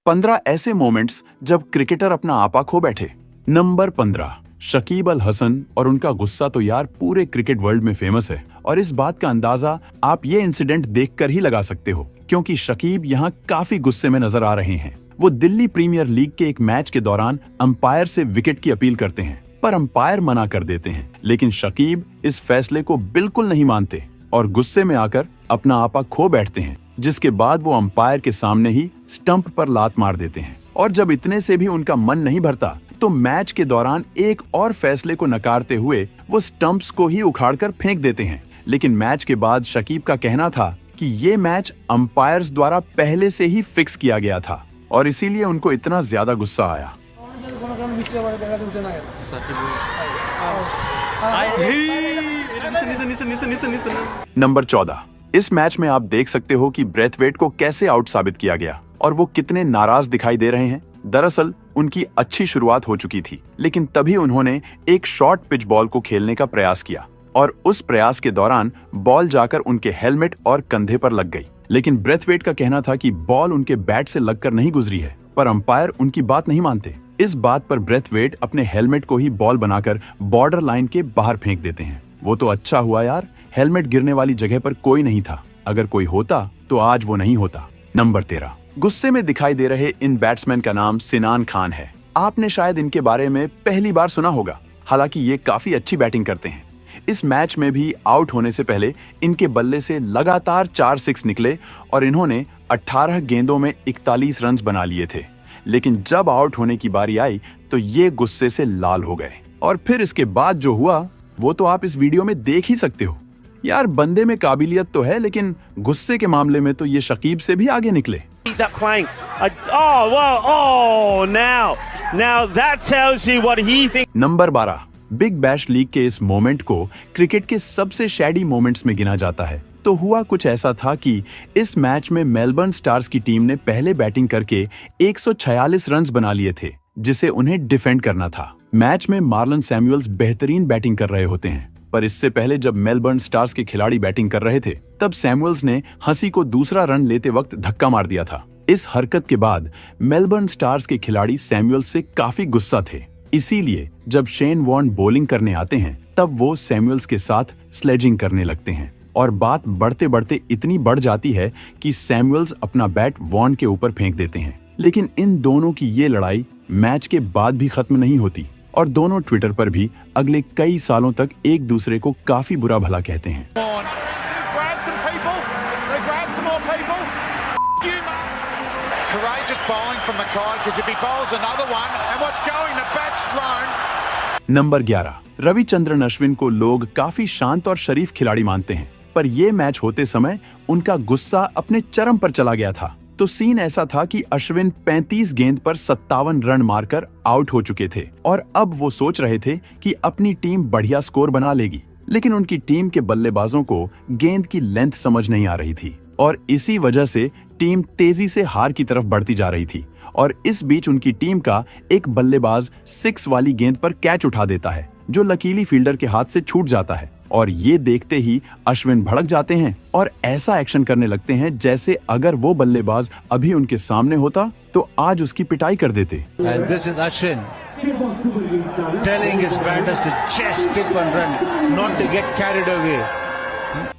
15 ऐसे मोमेंट्स जब क्रिकेटर अपना आपा खो बैठे। नंबर 15, शकीब अल हसन और उनका गुस्सा तो यार पूरे क्रिकेट वर्ल्ड में फेमस है और इस बात का अंदाजा आप ये इंसिडेंट देखकर ही लगा सकते हो, क्योंकि शकीब यहाँ काफी गुस्से में नजर आ रहे हैं। वो दिल्ली प्रीमियर लीग के एक मैच के दौरान अंपायर से विकेट की अपील करते हैं, पर अंपायर मना कर देते हैं। लेकिन शकीब इस फैसले को बिल्कुल नहीं मानते और गुस्से में आकर अपना आपा खो बैठते हैं, जिसके बाद वो अंपायर के सामने ही स्टंप पर लात मार देते हैं। और जब इतने से भी उनका मन नहीं भरता तो मैच के दौरान एक और फैसले को नकारते हुए वो स्टंप्स को ही उखाड़कर फेंक देते हैं। लेकिन मैच के बाद शकीब का कहना था कि ये मैच अंपायर्स द्वारा पहले से ही फिक्स किया गया था और इसीलिए उनको इतना ज्यादा गुस्सा आया। नंबर 14, इस मैच में आप देख सकते हो कि ब्रेथवेट को कैसे आउट साबित किया गया और वो कितने नाराज दिखाई दे रहे हैं। दरअसल उनकी अच्छी शुरुआत हो चुकी थी, लेकिन तभी उन्होंने एक शॉर्ट पिच बॉल को खेलने का प्रयास किया और उस प्रयास के दौरान बॉल जाकर उनके हेलमेट और कंधे पर लग गई। लेकिन ब्रेथवेट का कहना था कि बॉल उनके बैट से लगकर नहीं गुजरी है, पर अंपायर उनकी बात नहीं मानते। इस बात पर ब्रेथवेट अपने हेलमेट को ही बॉल बनाकर बॉर्डर लाइन के बाहर फेंक देते हैं। वो तो अच्छा हुआ यार, हेलमेट गिरने वाली जगह पर कोई नहीं था, अगर कोई होता तो आज वो नहीं होता। नंबर 13, गुस्से में दिखाई दे रहे इन बैट्समैन का नाम सिनान खान है। आपने शायद इनके बारे में पहली बार सुना होगा, हालांकि ये काफी अच्छी बैटिंग करते हैं। इस मैच में भी आउट होने से पहले इनके बल्ले से लगातार 4 6 निकले और इन्होंने 18 गेंदों में 41 रन बना लिए थे। लेकिन जब आउट होने की बारी आई तो ये गुस्से से लाल हो गए और फिर इसके बाद जो हुआ वो तो आप इस वीडियो में देख ही सकते हो। यार बंदे में काबिलियत तो है, लेकिन गुस्से के मामले में तो ये शकीब से भी आगे निकले। नंबर 12, बिग बैश लीग के इस मोमेंट को क्रिकेट के सबसे शैडी मोमेंट्स में गिना जाता है। तो हुआ कुछ ऐसा था कि इस मैच में मेलबर्न स्टार्स की टीम ने पहले बैटिंग करके 146 रन बना लिए थे, जिसे उन्हें डिफेंड करना था। मैच में मार्लन सैमुअल्स बेहतरीन बैटिंग कर रहे होते हैं, पर इससे पहले जब मेलबर्न स्टार्स के खिलाड़ी बैटिंग कर रहे थे तब सैमुअल्स ने हंसी को दूसरा रन लेते वक्त धक्का मार दिया था। इस हरकत के बाद मेलबर्न स्टार्स के खिलाड़ी सैमुअल्स से काफी गुस्सा थे, इसीलिए जब शेन वॉर्न बॉलिंग करने आते हैं तब वो सैमुअल्स के साथ स्लेजिंग करने लगते हैं और बात बढ़ते बढ़ते इतनी बढ़ जाती है कि सैमुअल्स अपना बैट वॉर्न के ऊपर फेंक देते हैं। लेकिन इन दोनों की ये लड़ाई मैच के बाद भी खत्म नहीं होती और दोनों ट्विटर पर भी अगले कई सालों तक एक दूसरे को काफी बुरा भला कहते हैं। नंबर 11, रविचंद्रन अश्विन को लोग काफी शांत और शरीफ खिलाड़ी मानते हैं, पर यह मैच होते समय उनका गुस्सा अपने चरम पर चला गया था। तो सीन ऐसा था कि अश्विन 35 गेंद पर 57 रन मारकर आउट हो चुके थे और अब वो सोच रहे थे कि अपनी टीम बढ़िया स्कोर बना लेगी, लेकिन उनकी टीम के बल्लेबाजों को गेंद की लेंथ समझ नहीं आ रही थी और इसी वजह से टीम तेजी से हार की तरफ बढ़ती जा रही थी। और इस बीच उनकी टीम का एक बल्लेबाज 6 वाली गेंद पर कैच उठा देता है, जो लकीली फील्डर के हाथ से छूट जाता है और ये देखते ही अश्विन भड़क जाते हैं और ऐसा एक्शन करने लगते हैं जैसे अगर वो बल्लेबाज अभी उनके सामने होता तो आज उसकी पिटाई कर देते।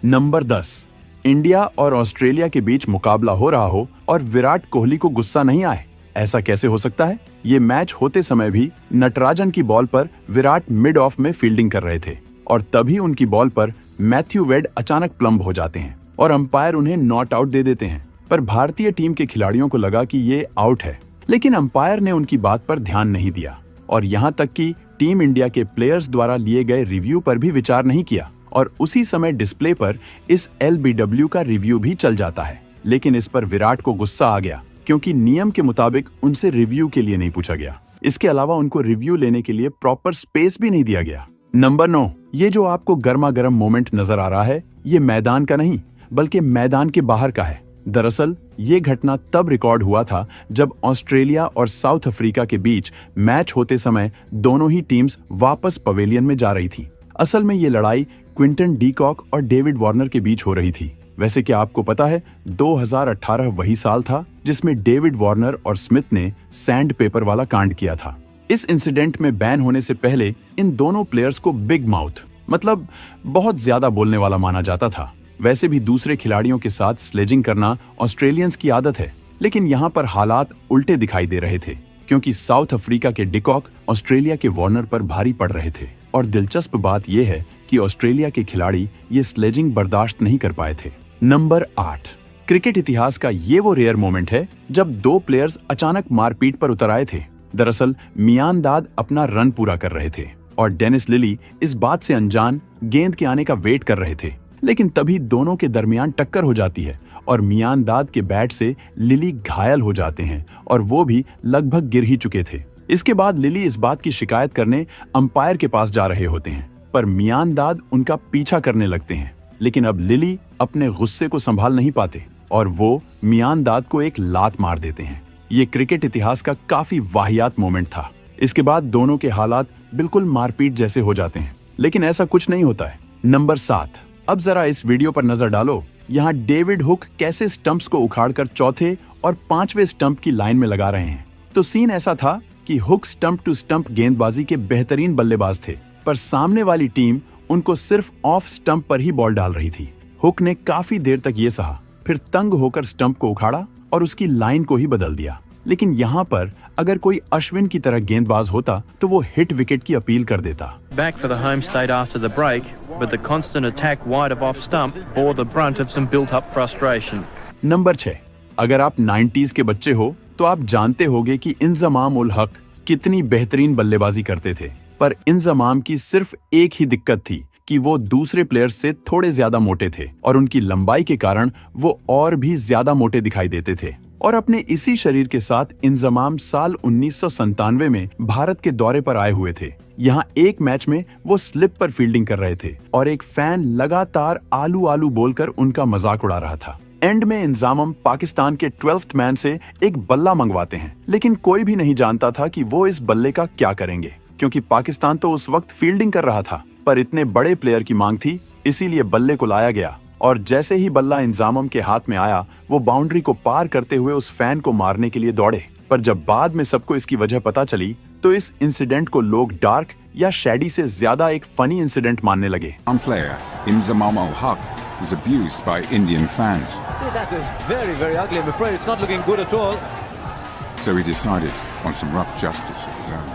नंबर 10, इंडिया और ऑस्ट्रेलिया के बीच मुकाबला हो रहा हो और विराट कोहली को गुस्सा नहीं आए, ऐसा कैसे हो सकता है? ये मैच होते समय भी नटराजन की बॉल पर विराट मिड ऑफ में फील्डिंग कर रहे थे और तभी उनकी बॉल पर मैथ्यू वेड अचानक प्लम्ब हो जाते हैं और अंपायर उन्हें नॉट आउट दे देते हैं। पर भारतीय टीम के खिलाड़ियों को लगा कि ये आउट है, लेकिन अंपायर ने उनकी बात पर ध्यान नहीं दिया और यहाँ तक कि टीम इंडिया के प्लेयर्स द्वारा लिए गए रिव्यू पर भी विचार नहीं किया और उसी समय डिस्प्ले पर इस LBW का रिव्यू भी चल जाता है। लेकिन इस पर विराट को गुस्सा आ गया क्योंकि नियम के मुताबिक उनसे रिव्यू के लिए नहीं पूछा गया। इसके अलावा उनको रिव्यू लेने के लिए प्रॉपर स्पेस भी नहीं दिया गया। नंबर 9, ये जो आपको गर्मा गर्म मोमेंट नजर आ रहा है, ये मैदान का नहीं बल्कि मैदान के बाहर का है। दरअसल ये घटना तब रिकॉर्ड हुआ था जब ऑस्ट्रेलिया और साउथ अफ्रीका के बीच मैच होते समय दोनों ही टीम्स वापस पवेलियन में जा रही थी। असल में ये लड़ाई क्विंटन डीकॉक और डेविड वार्नर के बीच हो रही थी। वैसे क्या आपको पता है 2018 वही साल था जिसमें डेविड वार्नर और स्मिथ ने सैंड पेपर वाला कांड किया था। इस इंसिडेंट में बैन होने से पहले इन दोनों प्लेयर्स को बिग माउथ मतलब बहुत ज्यादा बोलने वाला माना जाता था। वैसे भी दूसरे खिलाड़ियों के साथ स्लेजिंग करना ऑस्ट्रेलियंस की आदत है, लेकिन यहाँ पर हालात उल्टे दिखाई दे रहे थे क्योंकि साउथ अफ्रीका के डिकॉक ऑस्ट्रेलिया के वार्नर पर भारी पड़ रहे थे। और दिलचस्प बात यह है कि ऑस्ट्रेलिया के खिलाड़ी ये स्लेजिंग बर्दाश्त नहीं कर पाए थे। नंबर 8, क्रिकेट इतिहास का ये वो रेयर मोमेंट है जब दो प्लेयर्स अचानक मारपीट पर उतर आए थे। दरअसल मियान दाद अपना रन पूरा कर रहे थे और डेनिस लिली इस बात से अनजान गेंद के आने का वेट कर रहे थे, लेकिन तभी दोनों के दरमियान टक्कर हो जाती है और मियान दाद के बैट से लिली घायल हो जाते हैं और वो भी लगभग गिर ही चुके थे। इसके बाद लिली इस बात की शिकायत करने अंपायर के पास जा रहे होते हैं, पर मियान दाद उनका पीछा करने लगते हैं। लेकिन अब लिली अपने गुस्से को संभाल नहीं पाते और वो मियान दाद को एक लात मार देते हैं। ये क्रिकेट इतिहास का काफी वाहियात मोमेंट था। इसके बाद दोनों के हालात बिल्कुल मारपीट जैसे हो जाते हैं, लेकिन ऐसा कुछ नहीं होता है। नंबर 7, अब जरा इस वीडियो पर नजर डालो। यहाँ डेविड हुक कैसे स्टंप्स को उखाड़कर चौथे और 5वें स्टंप की लाइन में लगा रहे हैं। तो सीन ऐसा था कि हुक स्टंप टू स्टंप गेंदबाजी के बेहतरीन बल्लेबाज थे, पर सामने वाली टीम उनको सिर्फ ऑफ स्टंप पर ही बॉल डाल रही थी। हुक ने काफी देर तक ये सहा, फिर तंग होकर स्टंप को उखाड़ा और उसकी लाइन को ही बदल दिया। लेकिन यहाँ पर अगर कोई अश्विन की तरह गेंदबाज होता तो वो हिट विकेट की अपील कर देता। Back for the home state after the break, but the constant attack wide of off stump bore the brunt of some built-up frustration. Number 6, अगर आप 90s के बच्चे हो तो आप जानते होंगे कि इंजमाम उल हक कितनी बेहतरीन बल्लेबाजी करते थे, पर इंजमाम की सिर्फ एक ही दिक्कत थी कि वो दूसरे प्लेयर्स से थोड़े ज्यादा मोटे थे और उनकी लंबाई के कारण वो और भी ज्यादा मोटे दिखाई देते थे। और अपने इसी शरीर के साथ इंजमाम साल 1997 में भारत के दौरे पर आए हुए थे। यहाँ एक मैच में वो स्लिप पर फील्डिंग कर रहे थे और एक फैन लगातार आलू आलू बोलकर उनका मजाक उड़ा रहा था। एंड में इंजामम पाकिस्तान के 12th मैन से एक बल्ला मंगवाते हैं, लेकिन कोई भी नहीं जानता था कि वो इस बल्ले का क्या करेंगे, क्योंकि पाकिस्तान तो उस वक्त फील्डिंग कर रहा था। पर इतने बड़े प्लेयर की मांग थी, इसीलिए बल्ले को लाया गया और जैसे ही बल्ला इंजामम के हाथ में आया, वो बाउंड्री को पार करते हुए उस फैन को मारने के लिए दौड़े। पर जब बाद में सबको इसकी वजह पता चली तो इस इंसिडेंट को लोग डार्क या शैडी से ज्यादा एक फनी इंसिडेंट मानने लगे। Inzamam ul Haq was abused by Indian fans. That is very, very ugly. I'm afraid it's not looking good at all. So he decided on some rough justice of his own.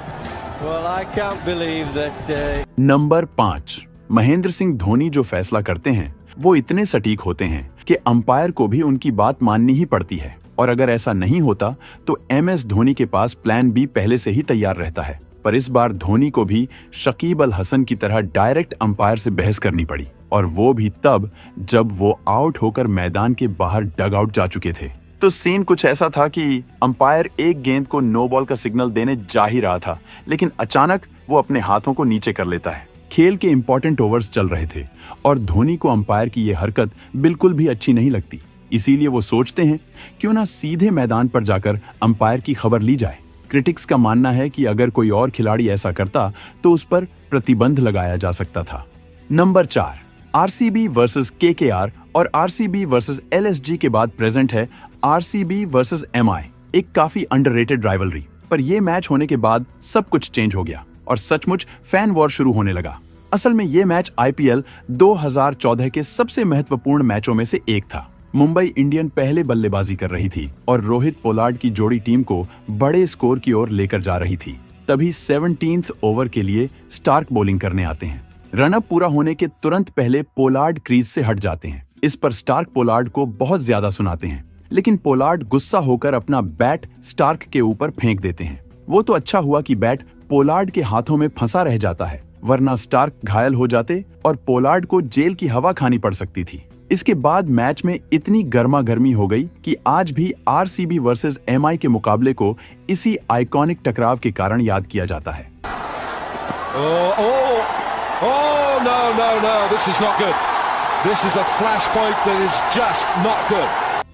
Well, I can't believe that. Number 5, Mahendra Singh Dhoni जो फैसला करते हैं वो इतने सटीक होते हैं कि अंपायर को भी उनकी बात माननी ही पड़ती है। और अगर ऐसा नहीं होता तो MS धोनी के पास प्लान बी पहले से ही तैयार रहता है। पर इस बार धोनी को भी शकीब अल हसन की तरह डायरेक्ट अंपायर से बहस करनी पड़ी, और वो भी तब जब वो आउट होकर मैदान के बाहर डग आउट जा चुके थे। तो सीन कुछ ऐसा था कि अंपायर एक गेंद को नो बॉल का सिग्नल देने जा ही रहा था, लेकिन अचानक वो अपने हाथों को नीचे कर लेता है। खेल के इंपॉर्टेंट ओवर्स चल रहे थे और धोनी को अंपायर की ये हरकत बिल्कुल भी अच्छी नहीं लगती। इसीलिए वो सोचते हैं क्यों ना सीधे मैदान पर जाकर अंपायर की खबर ली जाए। क्रिटिक्स का मानना है कि अगर कोई और खिलाड़ी ऐसा करता तो उस पर प्रतिबंध लगाया जा सकता था। नंबर 4, RCB वर्सेस KKR और RCB वर्सेस LSG के बाद प्रेजेंट है RCB वर्सेस MI, एक काफी अंडररेटेड राइवलरी। पर यह मैच होने के बाद सब कुछ चेंज हो गया और सचमुच फैन वॉर शुरू होने लगा। असल में ये मैच IPL 2014 के सबसे महत्वपूर्ण मैचों में से एक था। मुंबई इंडियन पहले बल्लेबाजी कर रही थी और रोहित पोलार्ड की जोड़ी टीम को बड़े स्कोर की ओर लेकर जा रही थी। तभी 17th ओवर के लिए स्टार्क बॉलिंग करने आते हैं। रनअप पूरा होने के तुरंत पहले पोलार्ड क्रीज से हट जाते हैं। इस पर स्टार्क पोलार्ड को बहुत ज्यादा सुनाते हैं, लेकिन पोलार्ड गुस्सा होकर अपना बैट स्टार्क के ऊपर फेंक देते हैं। वो तो अच्छा हुआ कि बैट पोलार्ड के हाथों में फंसा रह जाता है, वरना स्टार्क घायल हो जाते और पोलार्ड को जेल की हवा खानी पड़ सकती थी। इसके बाद मैच में इतनी गर्मा गर्मी हो गई कि आज भी RCB वर्सेस MI के मुकाबले को इसी आइकॉनिक टकराव के कारण याद किया जाता है।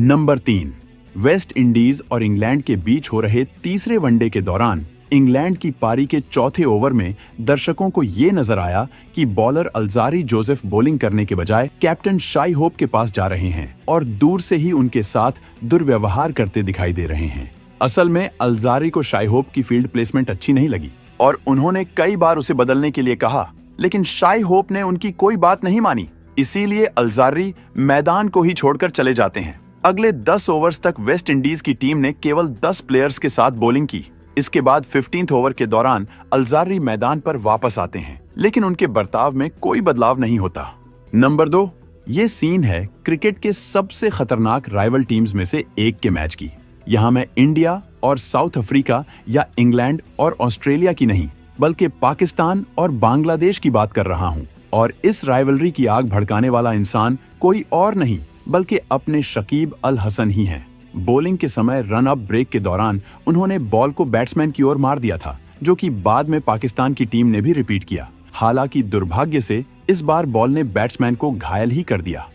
नंबर 3, वेस्ट इंडीज और इंग्लैंड के बीच हो रहे तीसरे वनडे के दौरान इंग्लैंड की पारी के चौथे ओवर में दर्शकों को ये नजर आया कि बॉलर अल्जारी जोसेफ बॉलिंग करने के बजाय कैप्टन शाई होप के पास जा रहे हैं और दूर से ही उनके साथ दुर्व्यवहार करते दिखाई दे रहे हैं। असल में अल्जारी को शाई होप की फील्ड प्लेसमेंट अच्छी नहीं लगी और उन्होंने कई बार उसे बदलने के लिए कहा, लेकिन शाई होप ने उनकी कोई बात नहीं मानी। इसीलिए अल्जारी मैदान को ही छोड़कर चले जाते हैं। अगले 10 ओवर्स तक वेस्ट इंडीज की टीम ने केवल 10 प्लेयर्स के साथ बॉलिंग की। इसके बाद 15th ओवर के दौरान अल्जारी मैदान पर वापस आते हैं, लेकिन उनके बर्ताव में कोई बदलाव नहीं होता। नंबर 2, ये सीन है क्रिकेट के सबसे खतरनाक राइवल टीम्स में से एक के मैच की। यहाँ मैं इंडिया और साउथ अफ्रीका या इंग्लैंड और ऑस्ट्रेलिया की नहीं, बल्कि पाकिस्तान और बांग्लादेश की बात कर रहा हूँ। और इस राइवलरी की आग भड़काने वाला इंसान कोई और नहीं बल्कि अपने शकीब अल हसन ही हैं। बॉलिंग के समय रन अप ब्रेक के दौरान उन्होंने बॉल को बैट्समैन की ओर मार दिया था, जो कि बाद में पाकिस्तान की टीम ने भी रिपीट किया। हालांकि दुर्भाग्य से इस बार बॉल ने बैट्समैन को घायल ही कर दिया।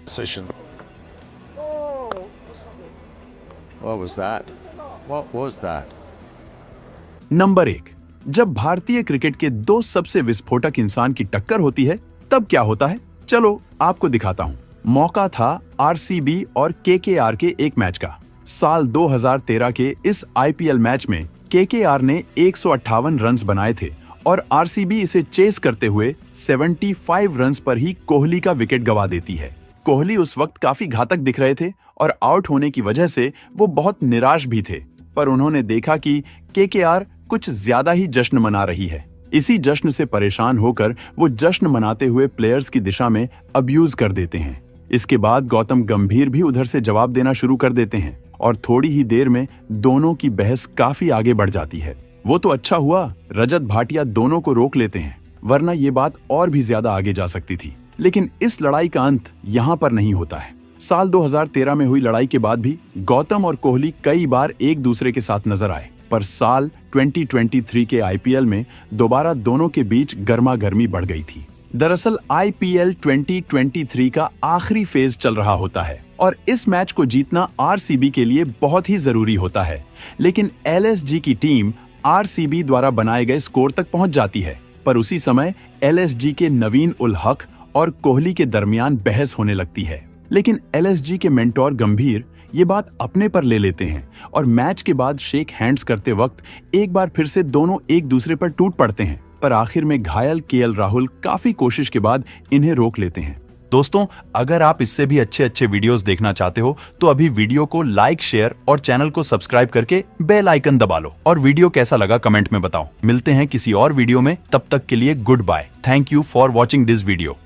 नंबर 1, जब भारतीय क्रिकेट के 2 सबसे विस्फोटक इंसान की टक्कर होती है तब क्या होता है, चलो आपको दिखाता हूँ। मौका था आरसीबी और केकेआर के एक मैच का। साल 2013 के इस आईपीएल मैच में केकेआर ने 158 रन्स बनाए थे और आरसीबी इसे चेस करते हुए 75 रन्स पर ही कोहली का विकेट गंवा देती है। कोहली उस वक्त काफी घातक दिख रहे थे और आउट होने की वजह से वो बहुत निराश भी थे, पर उन्होंने देखा कि केकेआर कुछ ज्यादा ही जश्न मना रही है। इसी जश्न से परेशान होकर वो जश्न मनाते हुए प्लेयर्स की दिशा में अब्यूज कर देते हैं। इसके बाद गौतम गंभीर भी उधर से जवाब देना शुरू कर देते हैं और थोड़ी ही देर में दोनों की बहस काफी आगे बढ़ जाती है। वो तो अच्छा हुआ रजत भाटिया दोनों को रोक लेते हैं, वरना ये बात और भी ज्यादा आगे जा सकती थी। लेकिन इस लड़ाई का अंत यहाँ पर नहीं होता है। साल 2013 में हुई लड़ाई के बाद भी गौतम और कोहली कई बार एक दूसरे के साथ नजर आए, पर साल 2023 के आईपीएल में दोबारा दोनों के बीच गर्मा गर्मी बढ़ गई थी। दरअसल आईपीएल 2023 का आखिरी फेज चल रहा होता है और इस मैच को जीतना आरसीबी के लिए बहुत ही जरूरी होता है। लेकिन एलएसजी की टीम आरसीबी द्वारा बनाए गए स्कोर तक पहुंच जाती है, पर उसी समय एलएसजी के नवीन उल हक और कोहली के दरमियान बहस होने लगती है। लेकिन एलएसजी के मेंटोर गंभीर ये बात अपने पर ले लेते हैं और मैच के बाद शेक हैंड्स करते वक्त एक बार फिर से दोनों एक दूसरे पर टूट पड़ते हैं, पर आखिर में घायल केएल राहुल काफी कोशिश के बाद इन्हें रोक लेते हैं। दोस्तों, अगर आप इससे भी अच्छे वीडियोस देखना चाहते हो तो अभी वीडियो को लाइक, शेयर और चैनल को सब्सक्राइब करके बेल आइकन दबा लो और वीडियो कैसा लगा कमेंट में बताओ। मिलते हैं किसी और वीडियो में, तब तक के लिए goodbye. Thank you for watching this video.